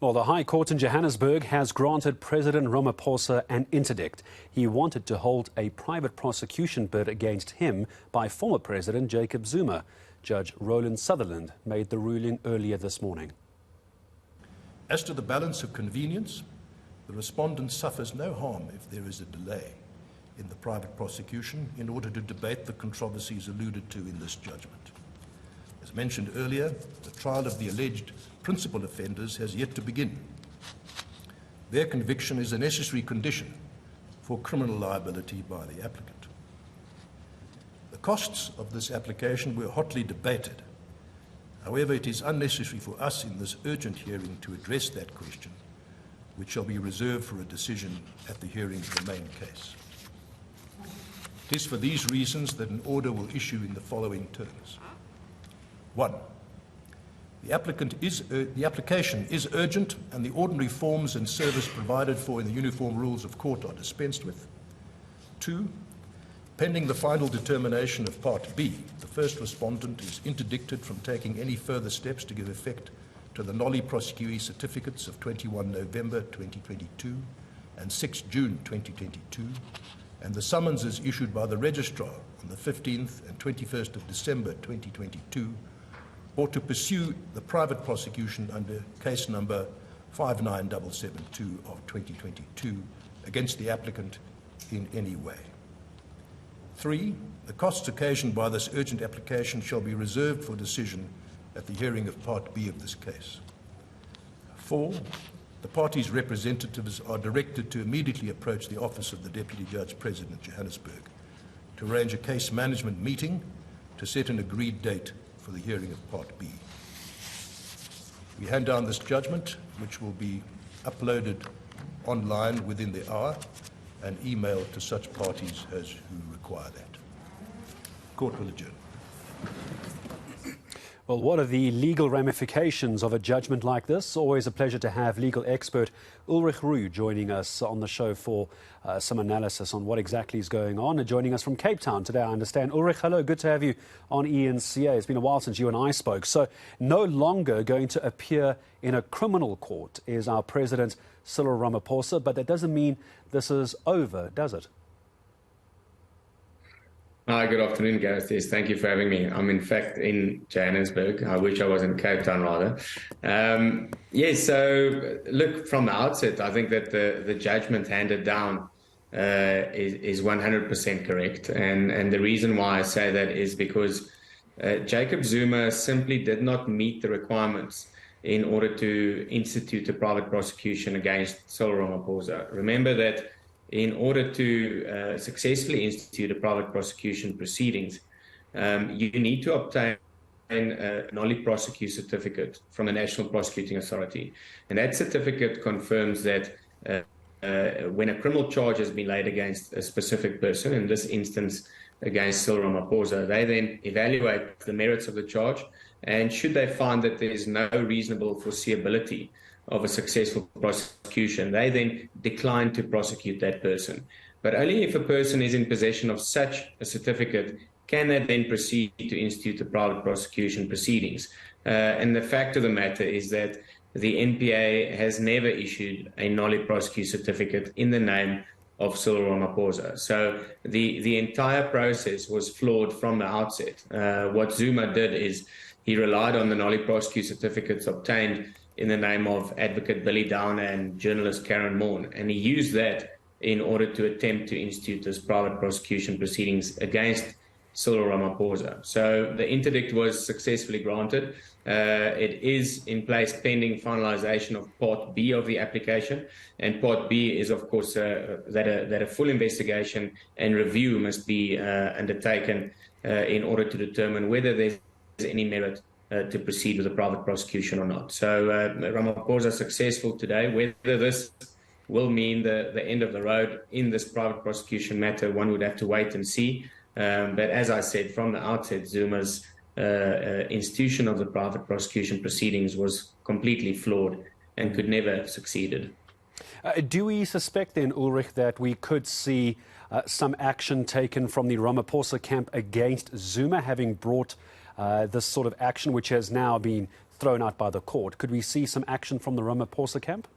Well, the High Court in Johannesburg has granted President Ramaphosa an interdict. He wanted to hold a private prosecution bid against him by former President Jacob Zuma. Judge Roland Sutherland made the ruling earlier this morning. As to the balance of convenience, the respondent suffers no harm if there is a delay in the private prosecution in order to debate the controversies alluded to in this judgment. As mentioned earlier, the trial of the alleged principal offenders has yet to begin. Their conviction is a necessary condition for criminal liability by the applicant. The costs of this application were hotly debated. However, it is unnecessary for us in this urgent hearing to address that question, which shall be reserved for a decision at the hearing of the main case. It is for these reasons that an order will issue in the following terms. 1. The application is urgent and the ordinary forms and service provided for in the Uniform Rules of Court are dispensed with. 2. Pending the final determination of Part B, the first respondent is interdicted from taking any further steps to give effect to the nolli prosequi certificates of 21 November 2022 and 6 June 2022, and the summonses issued by the Registrar on the 15th and 21st of December 2022 or to pursue the private prosecution under case number 59772 of 2022 against the applicant in any way. 3. The costs occasioned by this urgent application shall be reserved for decision at the hearing of Part B of this case. 4. The parties' representatives are directed to immediately approach the office of the Deputy Judge President Johannesburg to arrange a case management meeting to set an agreed date for the hearing of Part B. We hand down this judgment, which will be uploaded online within the hour and emailed to such parties as who require that. Court will adjourn. Well, what are the legal ramifications of a judgment like this? Always a pleasure to have legal expert Ulrich Roux joining us on the show for some analysis on what exactly is going on. And joining us from Cape Town today, I understand. Ulrich, hello, good to have you on eNCA. It's been a while since you and I spoke. So no longer going to appear in a criminal court is our President Cyril Ramaphosa, but that doesn't mean this is over, does it? Hi, good afternoon, Gareth. Yes, thank you for having me. I'm in fact in Johannesburg. I wish I was in Cape Town rather. Yes, so look, from the outset, I think that the judgment handed down is 100% correct. And the reason why I say that is because Jacob Zuma simply did not meet the requirements in order to institute a private prosecution against Cyril Ramaphosa. Remember that in order to successfully institute a private prosecution proceedings, you need to obtain a nolli prosequi certificate from the National Prosecuting Authority. And that certificate confirms that when a criminal charge has been laid against a specific person, in this instance against Cyril Ramaphosa, they then evaluate the merits of the charge, and should they find that there is no reasonable foreseeability of a successful prosecution, they then decline to prosecute that person. But only if a person is in possession of such a certificate can they then proceed to institute the private prosecution proceedings. And the fact of the matter is that the NPA has never issued a nolli prosequi certificate in the name of Cyril Ramaphosa. So the entire process was flawed from the outset. What Zuma did is he relied on the nolli prosequi certificates obtained in the name of Advocate Billy Downer and journalist Karen Morn, and he used that in order to attempt to institute this private prosecution proceedings against Cyril Ramaphosa. So the interdict was successfully granted. It is in place pending finalization of Part B of the application, and Part B is, of course, that a full investigation and review must be undertaken in order to determine whether there's any merit to proceed with a private prosecution or not. So Ramaphosa is successful today. Whether this will mean the end of the road in this private prosecution matter, one would have to wait and see. But as I said from the outset, Zuma's institution of the private prosecution proceedings was completely flawed and could never have succeeded. Do we suspect then, Ulrich, that we could see some action taken from the Ramaphosa camp against Zuma, having brought this sort of action, which has now been thrown out by the court. Could we see some action from the Ramaphosa camp?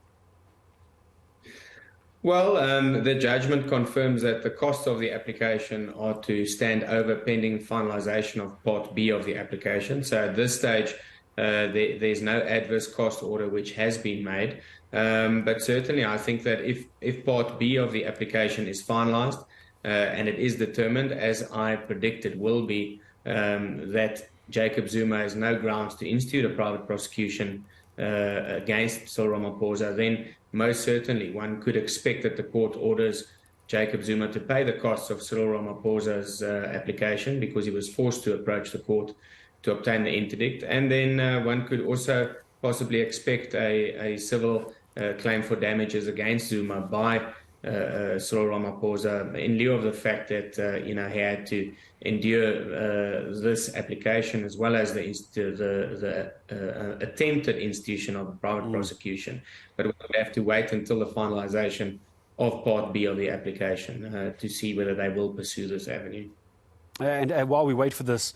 Well, the judgment confirms that the costs of the application are to stand over pending finalization of Part B of the application. So at this stage, there's no adverse cost order which has been made. But certainly, I think that if Part B of the application is finalized and it is determined, as I predicted will be, that Jacob Zuma has no grounds to institute a private prosecution against Cyril Ramaphosa, then most certainly one could expect that the court orders Jacob Zuma to pay the costs of Cyril Ramaphosa's application, because he was forced to approach the court to obtain the interdict. And then one could also possibly expect a civil claim for damages against Zuma by Cyril Ramaphosa, in lieu of the fact that he had to endure this application, as well as the attempted institution of a private prosecution. But we'll have to wait until the finalization of Part B of the application to see whether they will pursue this avenue. And while we wait for this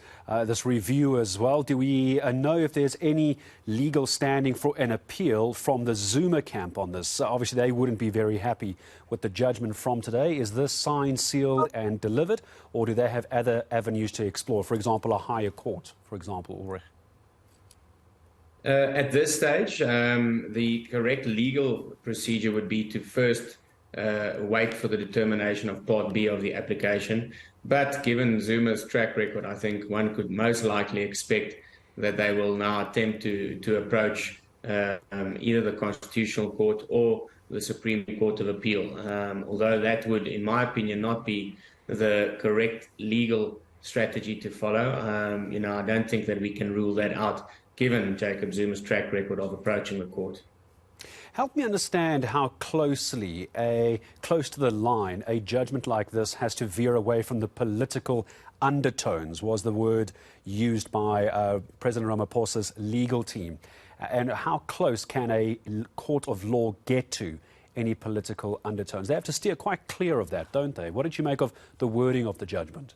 review as well, do we know if there's any legal standing for an appeal from the Zuma camp on this? Obviously, they wouldn't be very happy with the judgment from today. Is this signed, sealed and delivered, or do they have other avenues to explore, for example, a higher court, for example, Ulrich? At this stage, the correct legal procedure would be to first wait for the determination of Part B of the application. But given Zuma's track record, I think one could most likely expect that they will now attempt to approach either the Constitutional Court or the Supreme Court of Appeal. Although that would, in my opinion, not be the correct legal strategy to follow. I don't think that we can rule that out, given Jacob Zuma's track record of approaching the court. Help me understand how close to the line a judgment like this has to veer away from the political undertones, was the word used by President Ramaphosa's legal team. And how close can a court of law get to any political undertones? They have to steer quite clear of that, don't they? What did you make of the wording of the judgment?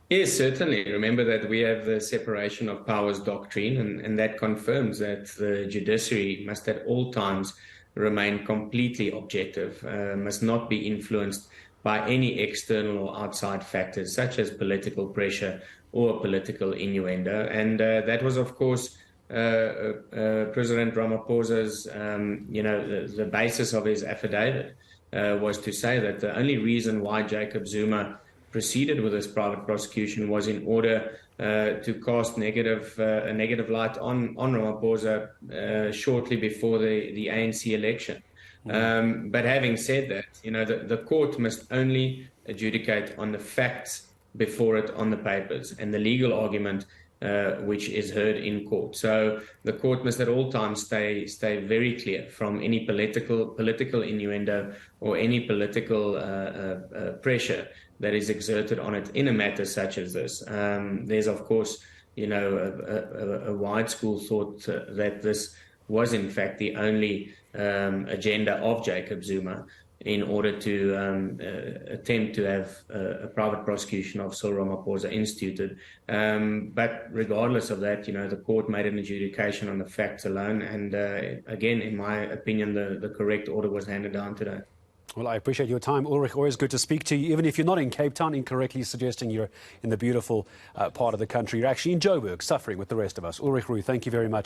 Yes, certainly. Remember that we have the separation of powers doctrine, and that confirms that the judiciary must at all times remain completely objective, must not be influenced by any external or outside factors, such as political pressure or political innuendo. And that was, of course, President Ramaphosa's, the basis of his affidavit was to say that the only reason why Jacob Zuma proceeded with this private prosecution was in order to cast a negative light on Ramaphosa shortly before the ANC election. But having said that, the court must only adjudicate on the facts before it on the papers and the legal argument which is heard in court. So the court must at all times stay very clear from any political innuendo or any political pressure that is exerted on it in a matter such as this. There's, of course, a wide school thought that this was in fact the only agenda of Jacob Zuma in order to attempt to have a private prosecution of Cyril Ramaphosa instituted. But regardless of that, the court made an adjudication on the facts alone. And again, in my opinion, the correct order was handed down today. Well, I appreciate your time, Ulrich. Always good to speak to you, even if you're not in Cape Town, incorrectly suggesting you're in the beautiful part of the country. You're actually in Joburg, suffering with the rest of us. Ulrich Roux, thank you very much